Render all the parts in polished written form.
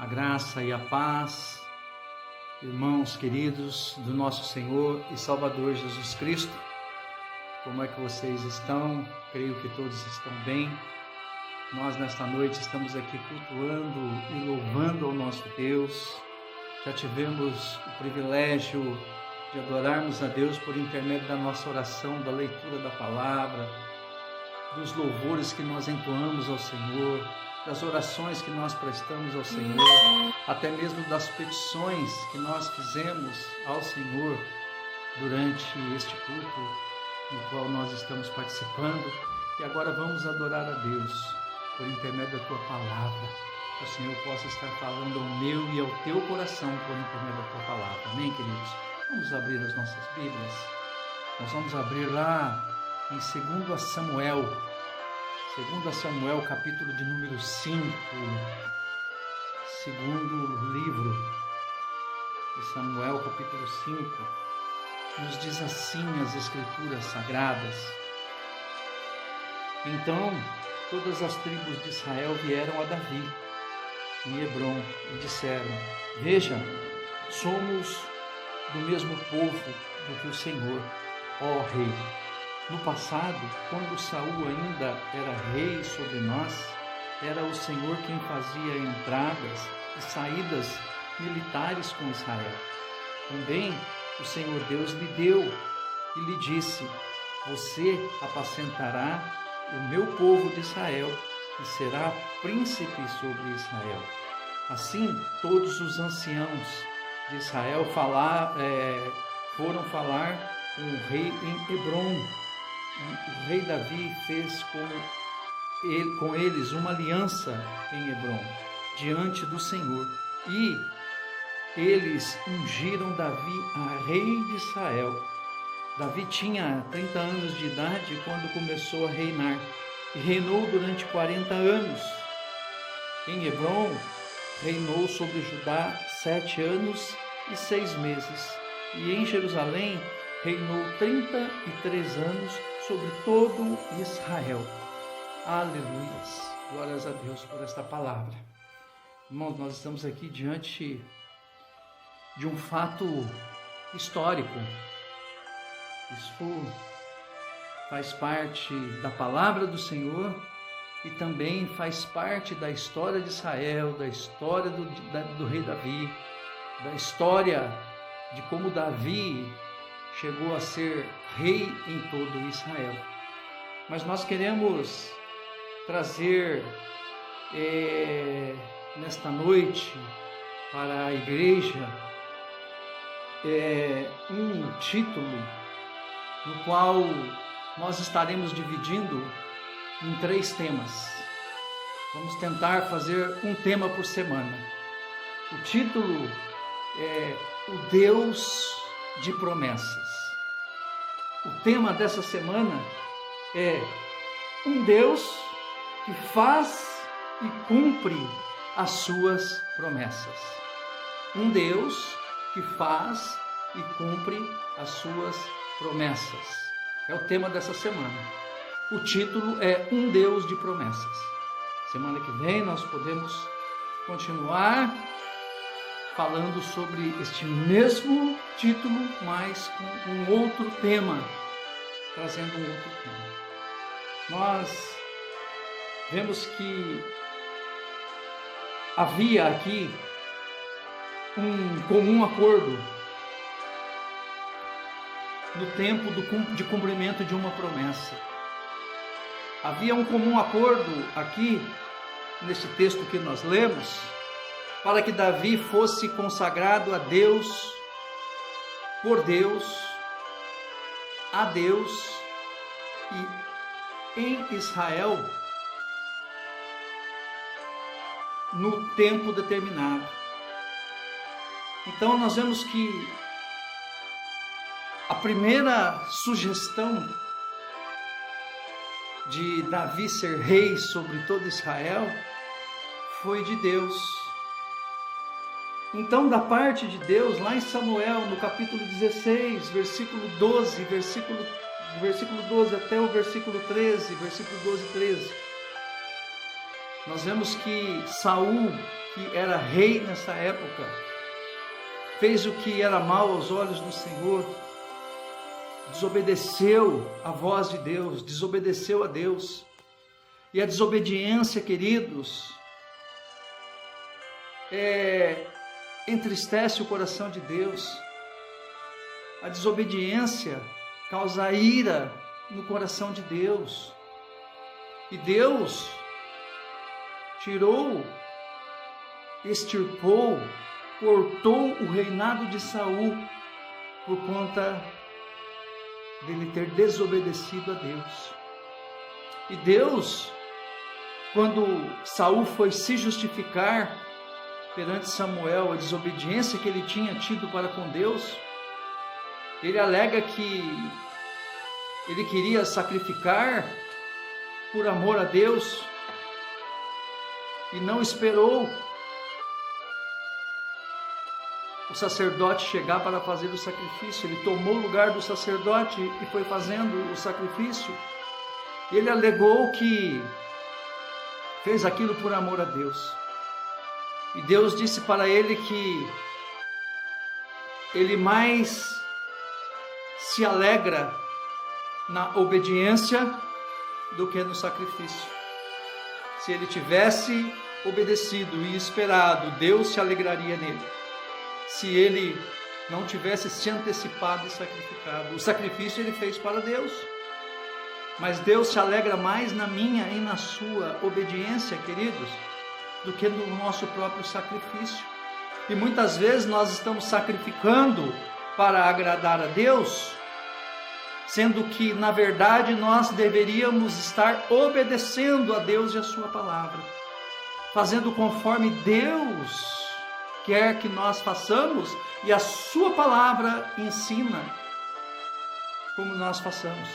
A graça e a paz, irmãos queridos do nosso Senhor e Salvador Jesus Cristo. Como é que vocês estão? Creio que todos estão bem. Nós nesta noite estamos aqui cultuando e louvando ao nosso Deus. Já tivemos o privilégio de adorarmos a Deus por intermédio da nossa oração, da leitura da palavra, dos louvores que nós entoamos ao Senhor, das orações que nós prestamos ao Senhor, até mesmo das petições que nós fizemos ao Senhor durante este culto no qual nós estamos participando. E agora vamos adorar a Deus por intermédio da Tua Palavra, que o Senhor possa estar falando ao meu e ao Teu coração por intermédio da Tua Palavra. Amém, queridos? Vamos abrir as nossas Bíblias. Nós vamos abrir lá em 2 Samuel, capítulo de número 5, segundo livro de Samuel, capítulo 5, nos diz assim as Escrituras Sagradas: Então todas as tribos de Israel vieram a Davi em Hebrom e disseram: Veja, somos do mesmo povo do que o Senhor, ó Rei. No passado, quando Saul ainda era rei sobre nós, era o Senhor quem fazia entradas e saídas militares com Israel. Também o Senhor Deus lhe deu e lhe disse: Você apacentará o meu povo de Israel e será príncipe sobre Israel. Assim, todos os anciãos de Israel foram falar com o rei em Hebrom. O rei Davi fez com eles uma aliança em Hebrom, diante do Senhor. E eles ungiram Davi a rei de Israel. Davi tinha 30 anos de idade quando começou a reinar, e reinou durante 40 anos. Em Hebrom, reinou sobre Judá 7 anos e 6 meses. E em Jerusalém, reinou 33 anos sobre todo Israel. Aleluias! Glórias a Deus por esta palavra. Irmãos, nós estamos aqui diante de um fato histórico. Isso faz parte da palavra do Senhor e também faz parte da história de Israel, da história do rei Davi, da história de como Davi chegou a ser rei em todo Israel. Mas nós queremos trazer nesta noite para a igreja um título no qual nós estaremos dividindo em 3 temas. Vamos tentar fazer um tema por semana. O título é O Deus de Promessas. O tema dessa semana é um Deus que faz e cumpre as suas promessas. Um Deus que faz e cumpre as suas promessas. É o tema dessa semana. O título é Um Deus de Promessas. Semana que vem nós podemos continuar falando sobre este mesmo título, mas com um outro tema, trazendo um outro tema. Nós vemos que havia aqui um comum acordo no tempo de cumprimento de uma promessa. Havia um comum acordo aqui, nesse texto que nós lemos, para que Davi fosse consagrado a Deus, por Deus, a Deus e em Israel no tempo determinado. Então nós vemos que a primeira sugestão de Davi ser rei sobre todo Israel foi de Deus. Então, da parte de Deus, lá em Samuel, no capítulo 16, versículo 12, versículo 12 até o versículo 13, versículo 12 e 13, nós vemos que Saul que era rei nessa época, fez o que era mal aos olhos do Senhor, desobedeceu a voz de Deus, desobedeceu a Deus. E a desobediência, queridos, entristece o coração de Deus. A desobediência causa ira no coração de Deus. E Deus tirou, extirpou, cortou o reinado de Saul por conta dele ter desobedecido a Deus. E Deus, quando Saul foi se justificar perante Samuel, a desobediência que ele tinha tido para com Deus, ele alega que ele queria sacrificar por amor a Deus e não esperou o sacerdote chegar para fazer o sacrifício. Ele tomou o lugar do sacerdote e foi fazendo o sacrifício. Ele alegou que fez aquilo por amor a Deus. E Deus disse para ele que ele mais se alegra na obediência do que no sacrifício. Se ele tivesse obedecido e esperado, Deus se alegraria nele. Se ele não tivesse se antecipado e sacrificado, o sacrifício ele fez para Deus. Mas Deus se alegra mais na minha e na sua obediência, queridos, do que no nosso próprio sacrifício. E muitas vezes nós estamos sacrificando para agradar a Deus, sendo que na verdade nós deveríamos estar obedecendo a Deus e a sua palavra, fazendo conforme Deus quer que nós façamos e a sua palavra ensina como nós façamos.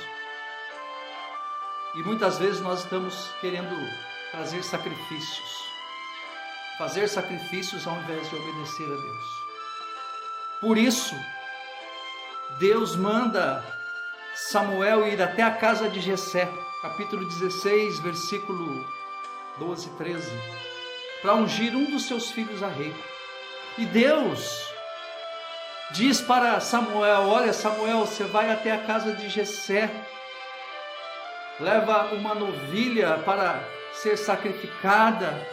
E muitas vezes nós estamos querendo fazer sacrifícios ao invés de obedecer a Deus. Por isso, Deus manda Samuel ir até a casa de Jessé, capítulo 16, versículo 12 e 13, para ungir um dos seus filhos a rei. E Deus diz para Samuel: olha, Samuel, você vai até a casa de Jessé, leva uma novilha para ser sacrificada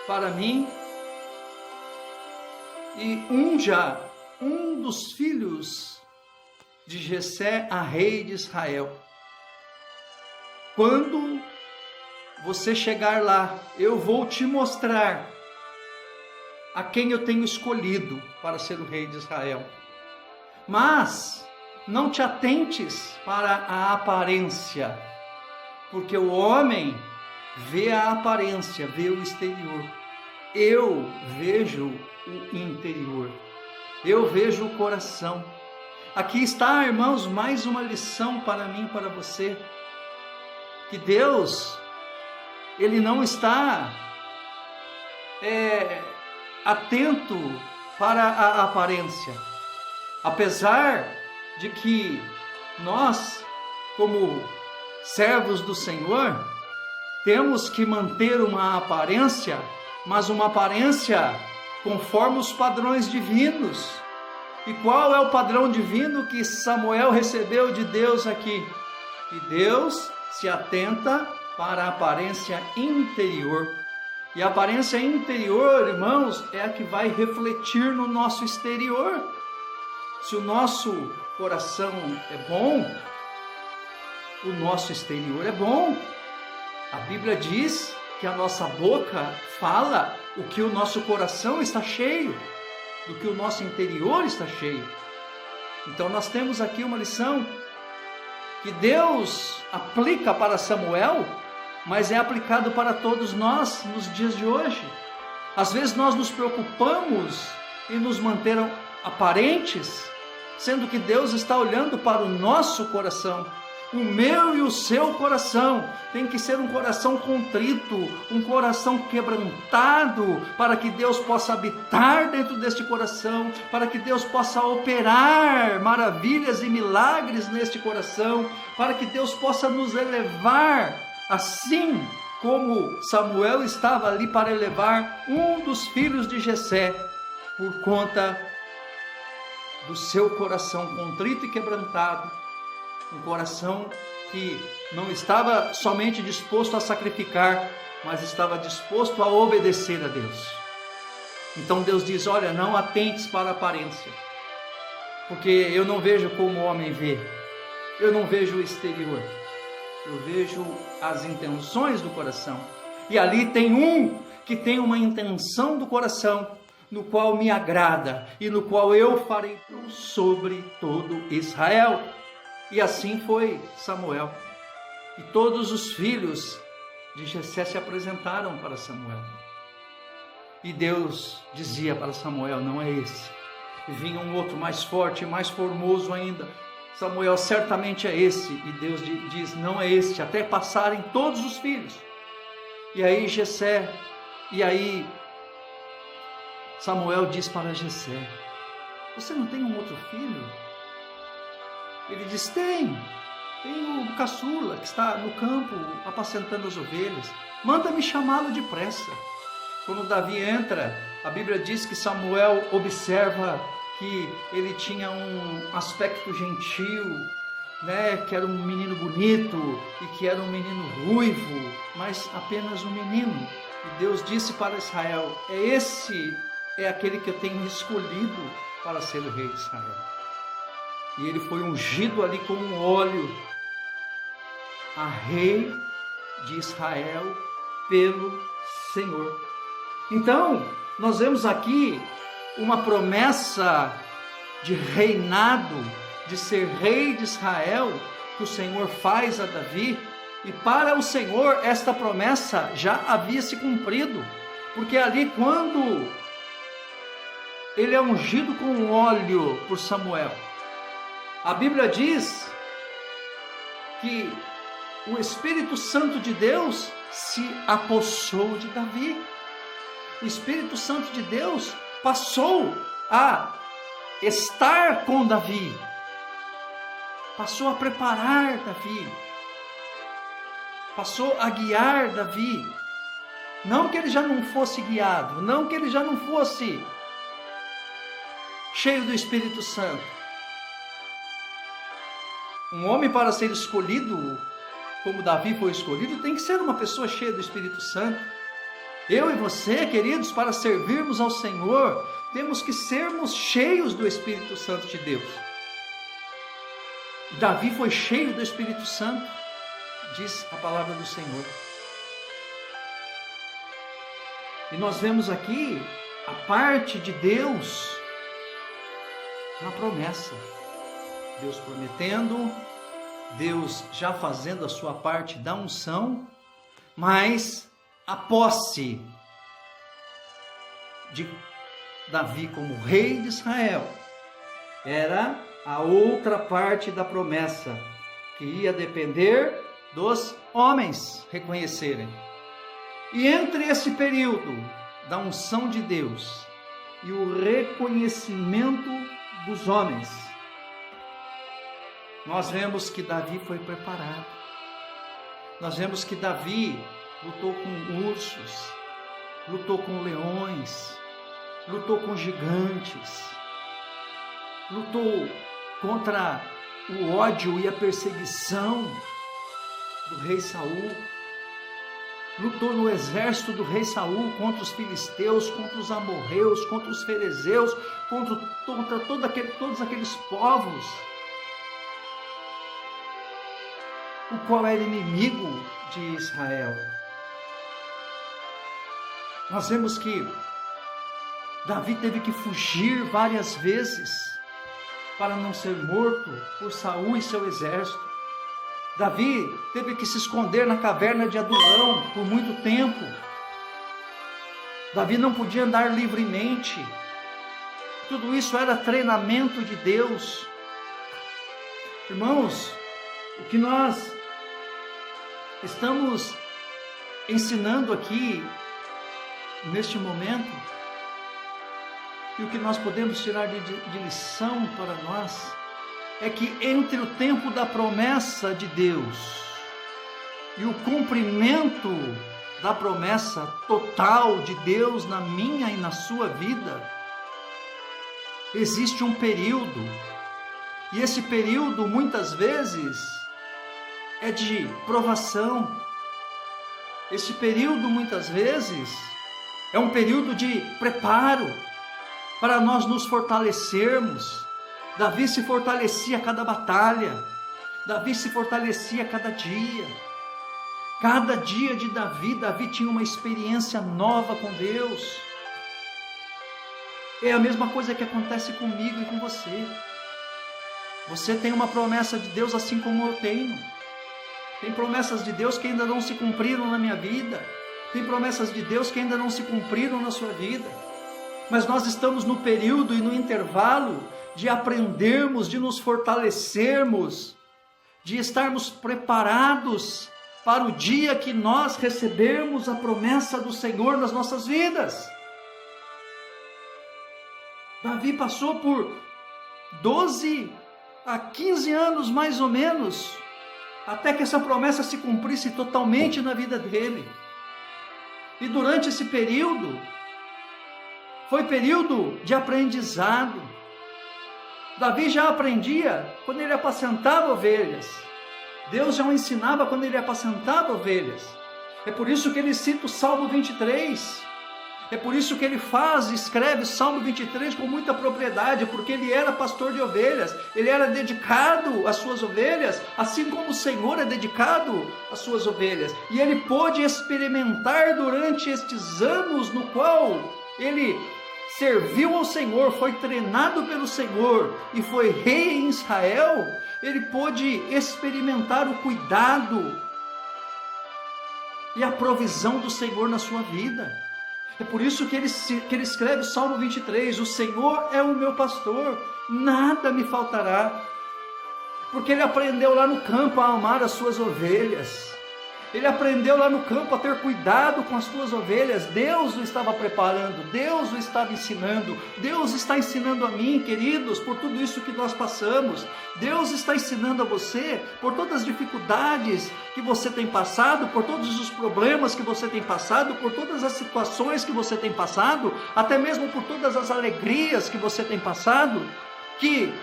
para mim e unja um dos filhos de Jessé a rei de Israel. Quando você chegar lá, eu vou te mostrar a quem eu tenho escolhido para ser o rei de Israel. Mas não te atentes para a aparência, porque o homem vê a aparência, vê o exterior. Eu vejo o interior. Eu vejo o coração. Aqui está, irmãos, mais uma lição para mim e para você. Que Deus, Ele não está atento para a aparência. Apesar de que nós, como servos do Senhor, temos que manter uma aparência, mas uma aparência conforme os padrões divinos. E qual é o padrão divino que Samuel recebeu de Deus aqui? Que Deus se atenta para a aparência interior. E a aparência interior, irmãos, é a que vai refletir no nosso exterior. Se o nosso coração é bom, o nosso exterior é bom. A Bíblia diz que a nossa boca fala o que o nosso coração está cheio, do que o nosso interior está cheio. Então nós temos aqui uma lição que Deus aplica para Samuel, mas é aplicado para todos nós nos dias de hoje. Às vezes nós nos preocupamos em nos manter aparentes, sendo que Deus está olhando para o nosso coração. O meu e o seu coração tem que ser um coração contrito, um coração quebrantado, para que Deus possa habitar dentro deste coração, para que Deus possa operar maravilhas e milagres neste coração, para que Deus possa nos elevar assim como Samuel estava ali para elevar um dos filhos de Jessé, por conta do seu coração contrito e quebrantado, um coração que não estava somente disposto a sacrificar, mas estava disposto a obedecer a Deus. Então Deus diz: olha, não atentes para a aparência, porque eu não vejo como o homem vê, eu não vejo o exterior, eu vejo as intenções do coração. E ali tem um que tem uma intenção do coração, no qual me agrada e no qual eu farei sobre todo Israel. E assim foi Samuel. E todos os filhos de Jessé se apresentaram para Samuel. E Deus dizia para Samuel: não é esse. E vinha um outro mais forte, mais formoso ainda. Samuel, certamente é esse. E Deus diz: não é este, até passarem todos os filhos. E aí Samuel diz para Jessé: você não tem um outro filho? Ele diz: tem o caçula que está no campo apacentando as ovelhas, manda-me chamá-lo depressa. Quando Davi entra, a Bíblia diz que Samuel observa que ele tinha um aspecto gentil, né? Que era um menino bonito e que era um menino ruivo, mas apenas um menino. E Deus disse para Israel: esse é aquele que eu tenho escolhido para ser o rei de Israel. E ele foi ungido ali com um óleo a rei de Israel pelo Senhor. Então, nós vemos aqui uma promessa de reinado, de ser rei de Israel, que o Senhor faz a Davi. E para o Senhor esta promessa já havia se cumprido, porque ali quando ele é ungido com óleo por Samuel, a Bíblia diz que o Espírito Santo de Deus se apossou de Davi. O Espírito Santo de Deus passou a estar com Davi, passou a preparar Davi, passou a guiar Davi. Não que ele já não fosse guiado, não que ele já não fosse cheio do Espírito Santo. Um homem, para ser escolhido como Davi foi escolhido, tem que ser uma pessoa cheia do Espírito Santo. Eu e você, queridos, para servirmos ao Senhor, temos que sermos cheios do Espírito Santo de Deus. Davi foi cheio do Espírito Santo, diz a palavra do Senhor. E nós vemos aqui a parte de Deus na promessa. Deus prometendo, Deus já fazendo a sua parte da unção, mas a posse de Davi como rei de Israel era a outra parte da promessa, que ia depender dos homens reconhecerem. E entre esse período da unção de Deus e o reconhecimento dos homens, nós vemos que Davi foi preparado. Nós vemos que Davi lutou com ursos, lutou com leões, lutou com gigantes, lutou contra o ódio e a perseguição do rei Saul, lutou no exército do rei Saul contra os filisteus, contra os amorreus, contra os ferezeus, contra todos aqueles povos, o qual era inimigo de Israel. Nós vemos que Davi teve que fugir várias vezes para não ser morto por Saul e seu exército. Davi teve que se esconder na caverna de Adulão por muito tempo. Davi não podia andar livremente. Tudo isso era treinamento de Deus. Irmãos, o que nós estamos ensinando aqui neste momento, e o que nós podemos tirar de lição para nós, é que entre o tempo da promessa de Deus e o cumprimento da promessa total de Deus na minha e na sua vida, existe um período, e esse período muitas vezes é de provação. Esse período muitas vezes é um período de preparo para nós nos fortalecermos. Davi se fortalecia a cada batalha, Davi se fortalecia a cada dia. Cada dia de Davi tinha uma experiência nova com Deus. É a mesma coisa que acontece comigo e com você. Você tem uma promessa de Deus assim como eu tenho. Tem promessas de Deus que ainda não se cumpriram na minha vida. Tem promessas de Deus que ainda não se cumpriram na sua vida. Mas nós estamos no período e no intervalo de aprendermos, de nos fortalecermos, de estarmos preparados para o dia que nós recebermos a promessa do Senhor nas nossas vidas. Davi passou por 12 a 15 anos mais ou menos, até que essa promessa se cumprisse totalmente na vida dele. E durante esse período, foi período de aprendizado. Davi já aprendia quando ele apacentava ovelhas. Deus já o ensinava quando ele apacentava ovelhas. É por isso que ele cita o Salmo 23. É por isso que ele escreve o Salmo 23 com muita propriedade, porque ele era pastor de ovelhas, ele era dedicado às suas ovelhas, assim como o Senhor é dedicado às suas ovelhas. E ele pôde experimentar durante estes anos no qual ele serviu ao Senhor, foi treinado pelo Senhor e foi rei em Israel. Ele pôde experimentar o cuidado e a provisão do Senhor na sua vida. É por isso que ele escreve o Salmo 23, o Senhor é o meu pastor, nada me faltará. Porque ele aprendeu lá no campo a amar as suas ovelhas. Ele aprendeu lá no campo a ter cuidado com as suas ovelhas. Deus o estava preparando, Deus o estava ensinando. Deus está ensinando a mim, queridos, por tudo isso que nós passamos. Deus está ensinando a você por todas as dificuldades que você tem passado, por todos os problemas que você tem passado, por todas as situações que você tem passado, até mesmo por todas as alegrias que você tem passado, que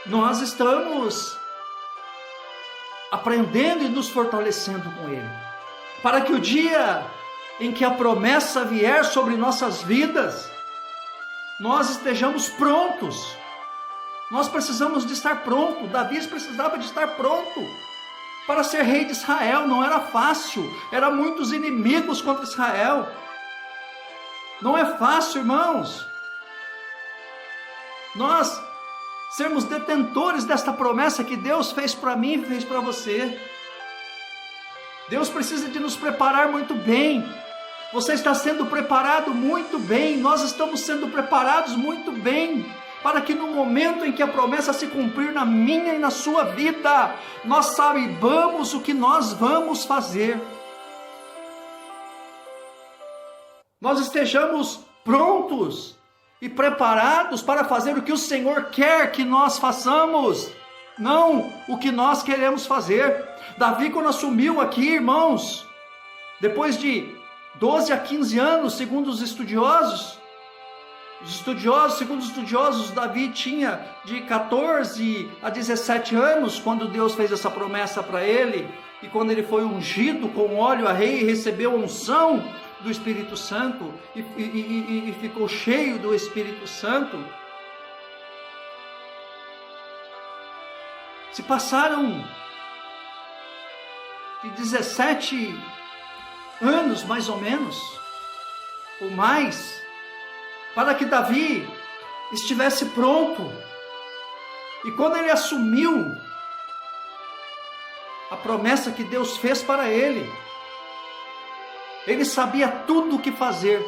nós estamos aprendendo e nos fortalecendo com Ele, para que o dia em que a promessa vier sobre nossas vidas, nós estejamos prontos. Nós precisamos de estar pronto. Davi precisava de estar pronto para ser rei de Israel. Não era fácil, eram muitos inimigos contra Israel. Não é fácil, irmãos, nós sermos detentores desta promessa que Deus fez para mim e fez para você. Deus precisa de nos preparar muito bem. Você está sendo preparado muito bem. Nós estamos sendo preparados muito bem, para que no momento em que a promessa se cumprir na minha e na sua vida, nós saibamos o que nós vamos fazer. Nós estejamos prontos e preparados para fazer o que o Senhor quer que nós façamos, não o que nós queremos fazer. Davi, quando assumiu aqui, irmãos, depois de 12 a 15 anos, segundo os estudiosos, Davi tinha de 14 a 17 anos, quando Deus fez essa promessa para ele, e quando ele foi ungido com óleo a rei e recebeu a unção do Espírito Santo, e ficou cheio do Espírito Santo. Se passaram de 17 anos mais ou menos, ou mais, para que Davi estivesse pronto. E quando ele assumiu a promessa que Deus fez para ele, ele sabia tudo o que fazer.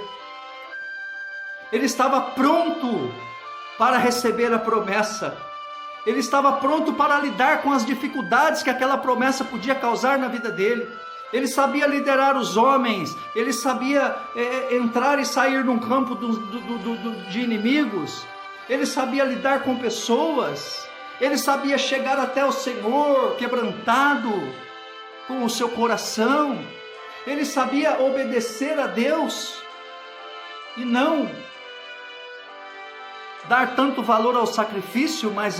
Ele estava pronto para receber a promessa. Ele estava pronto para lidar com as dificuldades que aquela promessa podia causar na vida dele. Ele sabia liderar os homens. Ele sabia entrar e sair num campo de inimigos. Ele sabia lidar com pessoas. Ele sabia chegar até o Senhor quebrantado. com o seu coração, ele sabia obedecer a Deus e não dar tanto valor ao sacrifício, mas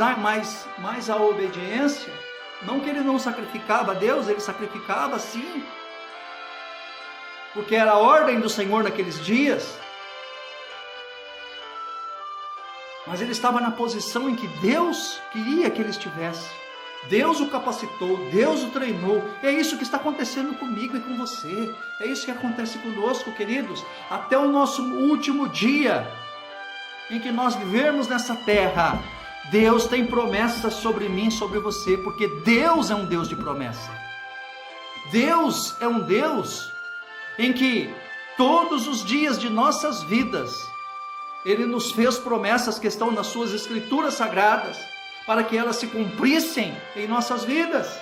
mais à obediência. Não que ele não sacrificava a Deus, ele sacrificava sim, porque era a ordem do Senhor naqueles dias. Mas ele estava na posição em que Deus queria que ele estivesse. Deus o capacitou, Deus o treinou. É isso que está acontecendo comigo e com você. É isso que acontece conosco, queridos. Até o nosso último dia em que nós vivermos nessa terra, Deus tem promessas sobre mim, sobre você, porque Deus é um Deus de promessa. Deus é um Deus em que todos os dias de nossas vidas, Ele nos fez promessas que estão nas suas escrituras sagradas, para que elas se cumprissem em nossas vidas.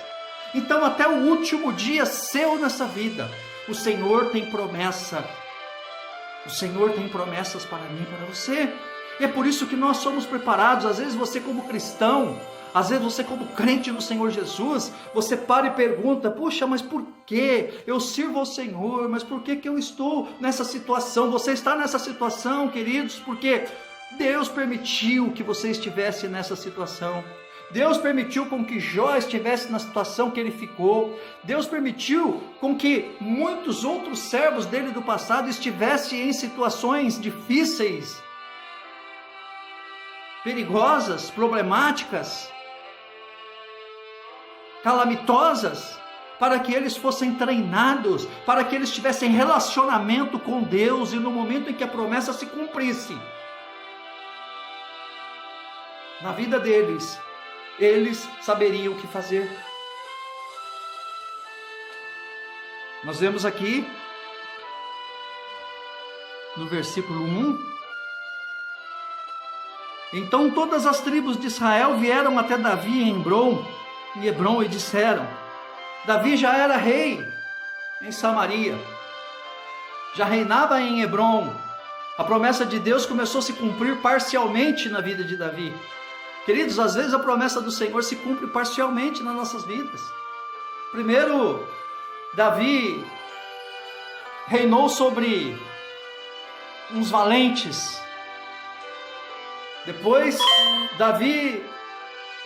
Então até o último dia seu nessa vida, o Senhor tem promessa. O Senhor tem promessas para mim e para você. E é por isso que nós somos preparados. Às vezes você como cristão, às vezes você como crente no Senhor Jesus, você para e pergunta: puxa, mas por que eu sirvo ao Senhor? Mas por que eu estou nessa situação? Você está nessa situação, queridos, porque Deus permitiu que você estivesse nessa situação. Deus permitiu com que Jó estivesse na situação que ele ficou. Deus permitiu com que muitos outros servos dele do passado estivessem em situações difíceis, perigosas, problemáticas, calamitosas, para que eles fossem treinados, para que eles tivessem relacionamento com Deus, e no momento em que a promessa se cumprisse na vida deles, eles saberiam o que fazer. Nós vemos aqui no versículo 1: então todas as tribos de Israel vieram até Davi em Hebrom e disseram: Davi já era rei em Samaria, já reinava em Hebrom. A promessa de Deus começou a se cumprir parcialmente na vida de Davi. Queridos, às vezes a promessa do Senhor se cumpre parcialmente nas nossas vidas. Primeiro, Davi reinou sobre uns valentes. Depois, Davi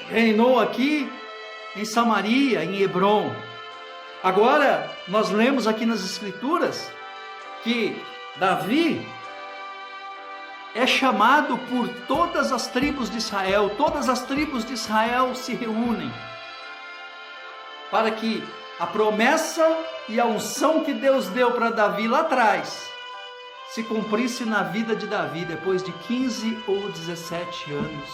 reinou aqui em Samaria, em Hebrom. Agora, nós lemos aqui nas Escrituras que Davi é chamado por todas as tribos de Israel. Todas as tribos de Israel se reúnem para que a promessa e a unção que Deus deu para Davi lá atrás se cumprisse na vida de Davi depois de 15 ou 17 anos.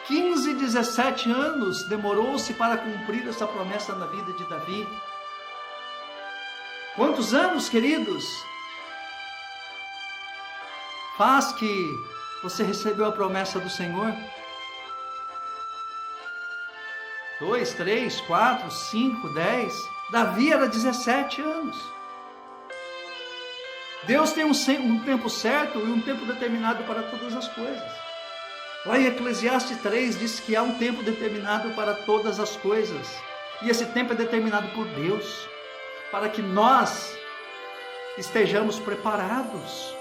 15, 17 anos demorou-se para cumprir essa promessa na vida de Davi. Quantos anos, queridos, faz que você recebeu a promessa do Senhor? 2, 3, 4, 5, 10. Davi era 17 anos. Deus tem um tempo certo e um tempo determinado para todas as coisas. Lá em Eclesiastes 3 diz que há um tempo determinado para todas as coisas. E esse tempo é determinado por Deus, para que nós estejamos preparados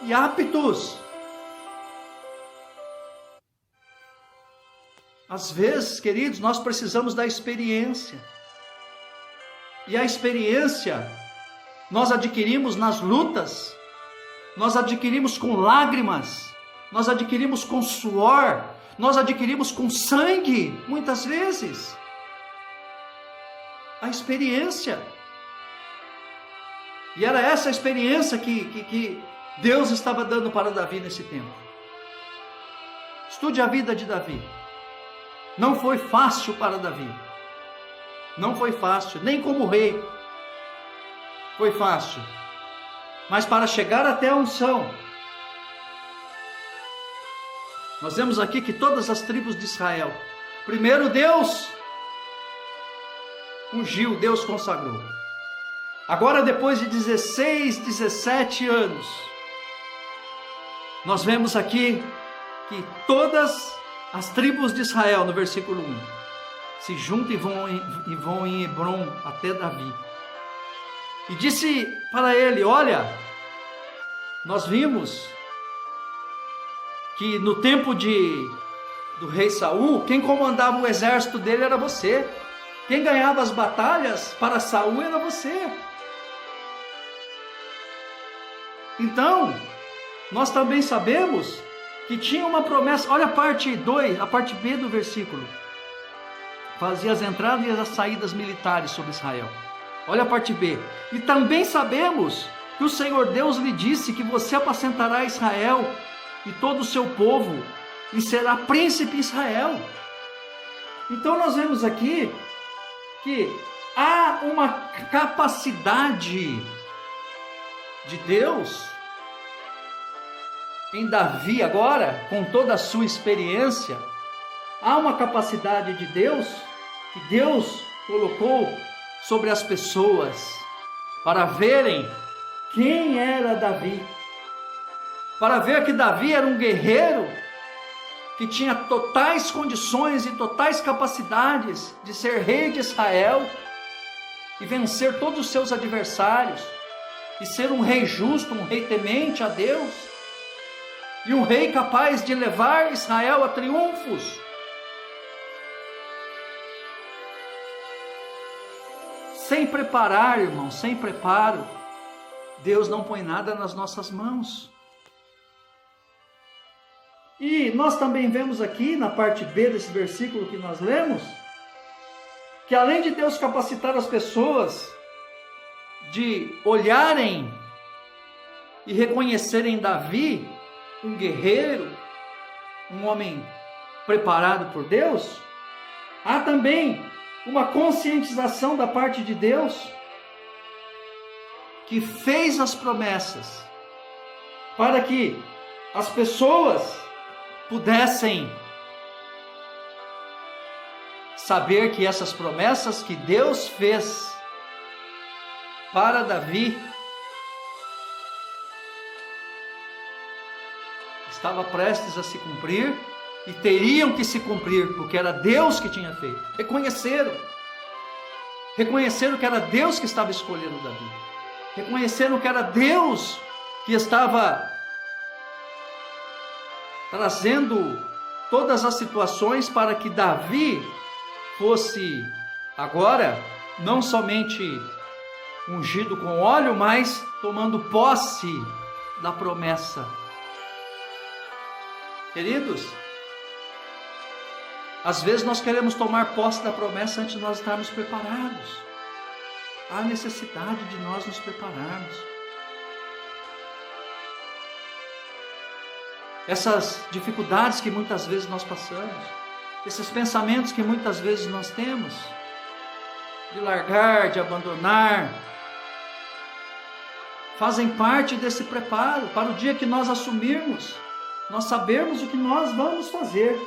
e aptos. Às vezes, queridos, nós precisamos da experiência. E a experiência nós adquirimos nas lutas, nós adquirimos com lágrimas, nós adquirimos com suor, nós adquirimos com sangue, muitas vezes. A experiência. E era essa experiência que Deus estava dando para Davi nesse tempo. Estude a vida de Davi. Não foi fácil para Davi. Não foi fácil, nem como rei foi fácil. Mas para chegar até a unção, nós vemos aqui que todas as tribos de Israel, primeiro Deus ungiu, Deus consagrou. Agora, depois de 16, 17 anos, nós vemos aqui que todas as tribos de Israel, no versículo 1, se juntam e vão em Hebrom até Davi. E disse para ele: olha, nós vimos que no tempo do rei Saul, quem comandava o exército dele era você. Quem ganhava as batalhas para Saul era você. Então, nós também sabemos que tinha uma promessa. Olha a parte 2, a parte B do versículo. Fazia as entradas e as saídas militares sobre Israel. Olha a parte B. E também sabemos que o Senhor Deus lhe disse que você apacentará Israel e todo o seu povo, e será príncipe Israel. Então nós vemos aqui que há uma capacidade de Deus em Davi agora, com toda a sua experiência. Há uma capacidade de Deus, que Deus colocou sobre as pessoas, para verem quem era Davi, para ver que Davi era um guerreiro, que tinha totais condições e totais capacidades de ser rei de Israel, e vencer todos os seus adversários, e ser um rei justo, um rei temente a Deus, e um rei capaz de levar Israel a triunfos. Sem preparar, irmão, sem preparo, Deus não põe nada nas nossas mãos. E nós também vemos aqui, na parte B desse versículo que nós lemos, que além de Deus capacitar as pessoas de olharem e reconhecerem Davi, um guerreiro, um homem preparado por Deus, há também uma conscientização da parte de Deus, que fez as promessas, para que as pessoas pudessem saber que essas promessas que Deus fez para Davi estava prestes a se cumprir, e teriam que se cumprir, porque era Deus que tinha feito. Reconheceram que era Deus que estava escolhendo Davi, reconheceram que era Deus que estava trazendo todas as situações para que Davi fosse agora não somente ungido com óleo, mas tomando posse da promessa. Queridos, às vezes nós queremos tomar posse da promessa antes de nós estarmos preparados. Há necessidade de nós nos prepararmos. Essas dificuldades que muitas vezes nós passamos, esses pensamentos que muitas vezes nós temos, de largar, de abandonar, fazem parte desse preparo para o dia que nós assumirmos, nós sabermos o que nós vamos fazer.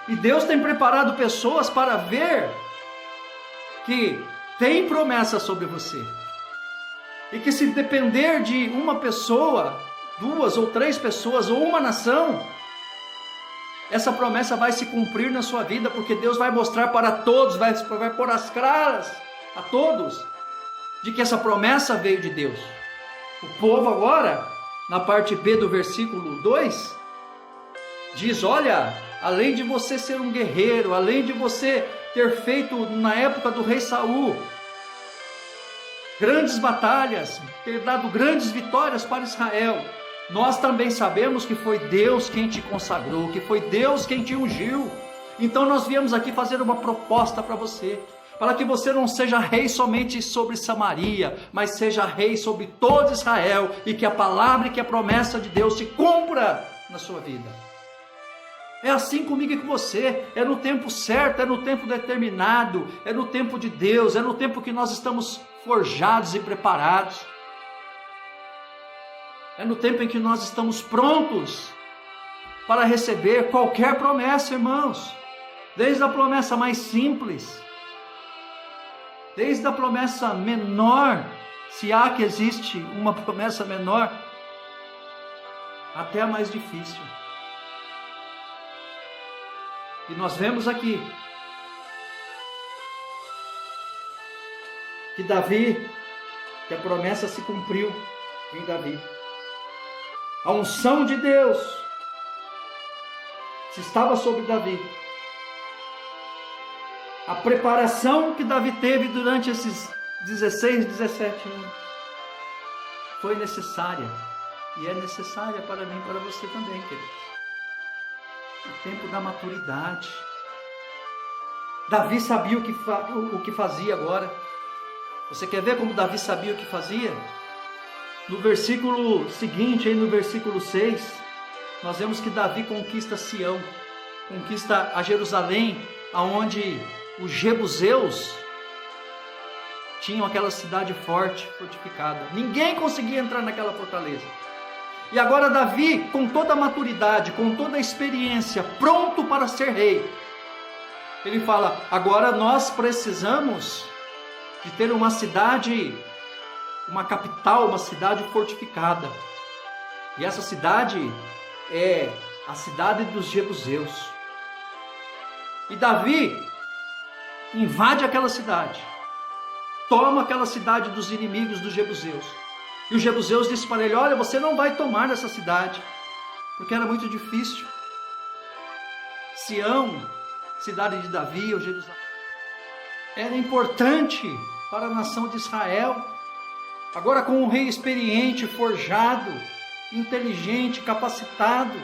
E Deus tem preparado pessoas para ver que tem promessa sobre você, e que se depender de uma pessoa, 2 ou 3 pessoas, ou uma nação, essa promessa vai se cumprir na sua vida, porque Deus vai mostrar para todos, vai pôr as claras a todos, de que essa promessa veio de Deus. O povo agora, na parte B do versículo 2, diz: olha, além de você ser um guerreiro, além de você ter feito na época do rei Saul grandes batalhas, ter dado grandes vitórias para Israel, nós também sabemos que foi Deus quem te consagrou, que foi Deus quem te ungiu. Então nós viemos aqui fazer uma proposta para você, para que você não seja rei somente sobre Samaria, mas seja rei sobre todo Israel, e que a palavra e que a promessa de Deus se cumpra na sua vida. É assim comigo e com você, é no tempo certo, é no tempo determinado, é no tempo de Deus, é no tempo que nós estamos forjados e preparados, é no tempo em que nós estamos prontos para receber qualquer promessa, irmãos, desde a promessa mais simples, desde a promessa menor, se há que existe uma promessa menor, até a mais difícil. E nós vemos aqui que a promessa se cumpriu em Davi. A unção de Deus estava sobre Davi. A preparação que Davi teve durante esses 16, 17 anos foi necessária. E é necessária para mim e para você também, queridos. O tempo da maturidade. Davi sabia o que fazia agora. Você quer ver como Davi sabia o que fazia? No versículo seguinte, aí no versículo 6, nós vemos que Davi conquista Sião, conquista a Jerusalém, aonde os jebuseus tinham aquela cidade forte, fortificada. Ninguém conseguia entrar naquela fortaleza. E agora Davi, com toda a maturidade, com toda a experiência, pronto para ser rei, ele fala: agora nós precisamos de ter uma cidade, uma capital, uma cidade fortificada. E essa cidade é a cidade dos jebuseus. E Davi invade aquela cidade, toma aquela cidade dos inimigos dos jebuseus. E os jebuseus dizem para ele: olha, você não vai tomar essa cidade, porque era muito difícil. Sião, cidade de Davi, ou Jerusalém, era importante para a nação de Israel. Agora, com um rei experiente, forjado, inteligente, capacitado,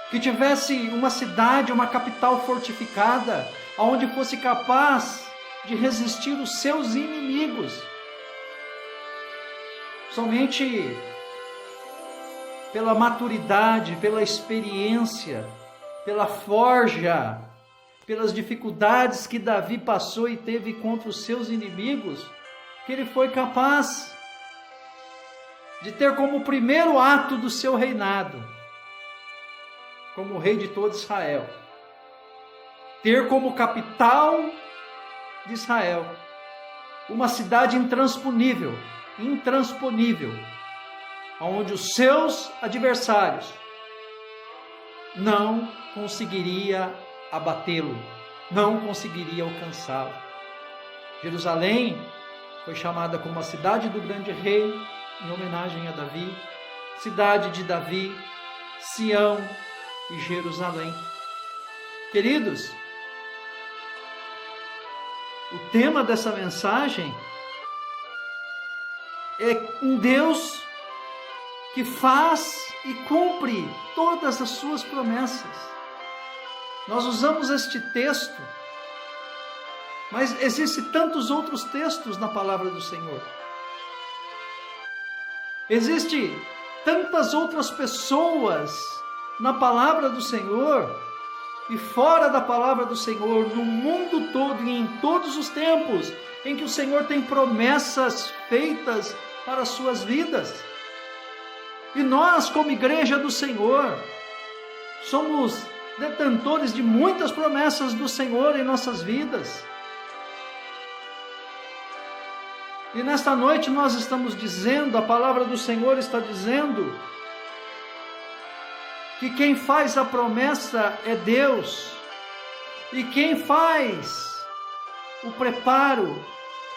que tivesse uma cidade, uma capital fortificada, onde fosse capaz de resistir os seus inimigos. Somente pela maturidade, pela experiência, pela forja, pelas dificuldades que Davi passou e teve contra os seus inimigos, que ele foi capaz de ter como primeiro ato do seu reinado, como rei de todo Israel, ter como capital de Israel uma cidade intransponível, onde os seus adversários não conseguiria abatê-lo, não conseguiria alcançá-lo. Jerusalém foi chamada como a cidade do grande rei, em homenagem a Davi, cidade de Davi, Sião e Jerusalém. Queridos, o tema dessa mensagem é um Deus que faz e cumpre todas as suas promessas. Nós usamos este texto, mas existem tantos outros textos na palavra do Senhor. Existem tantas outras pessoas na palavra do Senhor e fora da palavra do Senhor, no mundo todo e em todos os tempos, em que o Senhor tem promessas feitas para as suas vidas. E nós, como igreja do Senhor, somos detentores de muitas promessas do Senhor em nossas vidas. E nesta noite nós estamos dizendo, a palavra do Senhor está dizendo, que quem faz a promessa é Deus, e quem faz o preparo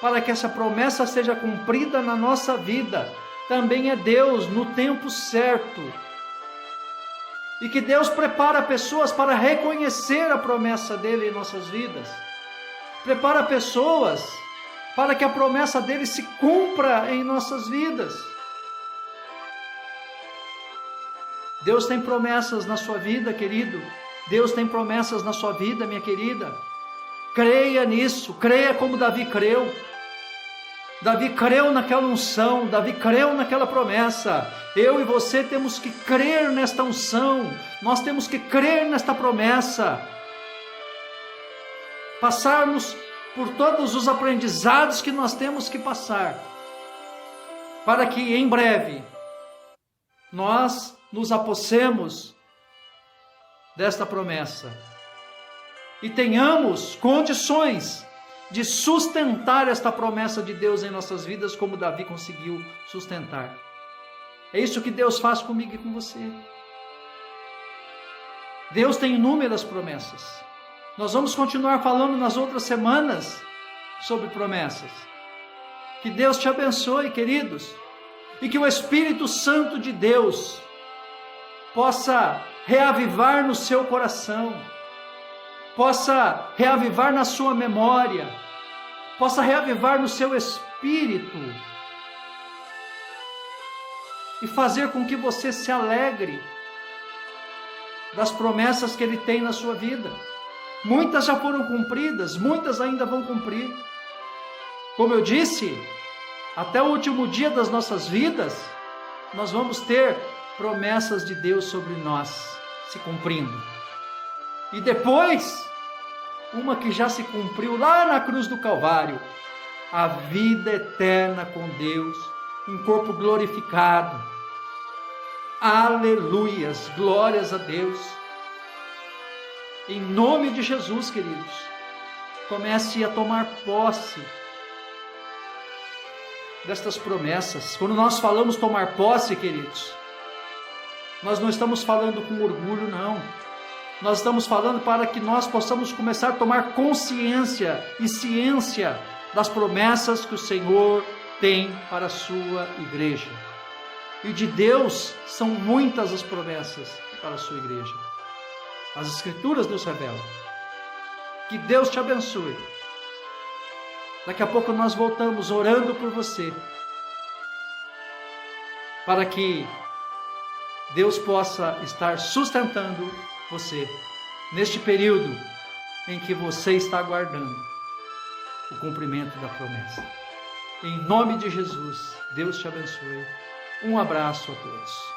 para que essa promessa seja cumprida na nossa vida também é Deus, no tempo certo. E que Deus prepara pessoas para reconhecer a promessa dele em nossas vidas, prepara pessoas para que a promessa dele se cumpra em nossas vidas. Deus tem promessas na sua vida, querido. Deus tem promessas na sua vida, minha querida. Creia nisso, creia como Davi creu. Davi creu naquela unção, Davi creu naquela promessa. Eu e você temos que crer nesta unção, nós temos que crer nesta promessa. Passarmos por todos os aprendizados que nós temos que passar, para que em breve nós nos apossemos desta promessa e tenhamos condições de sustentar esta promessa de Deus em nossas vidas, como Davi conseguiu sustentar. É isso que Deus faz comigo e com você. Deus tem inúmeras promessas. Nós vamos continuar falando nas outras semanas sobre promessas. Que Deus te abençoe, queridos, e que o Espírito Santo de Deus possa reavivar no seu coração, possa reavivar na sua memória, possa reavivar no seu espírito e fazer com que você se alegre das promessas que Ele tem na sua vida. Muitas já foram cumpridas, muitas ainda vão cumprir. Como eu disse, até o último dia das nossas vidas, nós vamos ter promessas de Deus sobre nós se cumprindo. E depois, uma que já se cumpriu lá na cruz do Calvário, a vida eterna com Deus, em corpo glorificado. Aleluias, glórias a Deus. Em nome de Jesus, queridos, comece a tomar posse destas promessas. Quando nós falamos tomar posse, queridos, nós não estamos falando com orgulho, não. Nós estamos falando para que nós possamos começar a tomar consciência e ciência das promessas que o Senhor tem para a sua igreja. E de Deus são muitas as promessas para a sua igreja. As Escrituras nos revelam. Que Deus te abençoe. Daqui a pouco nós voltamos orando por você, para que Deus possa estar sustentando você neste período em que você está aguardando o cumprimento da promessa. Em nome de Jesus, Deus te abençoe. Um abraço a todos.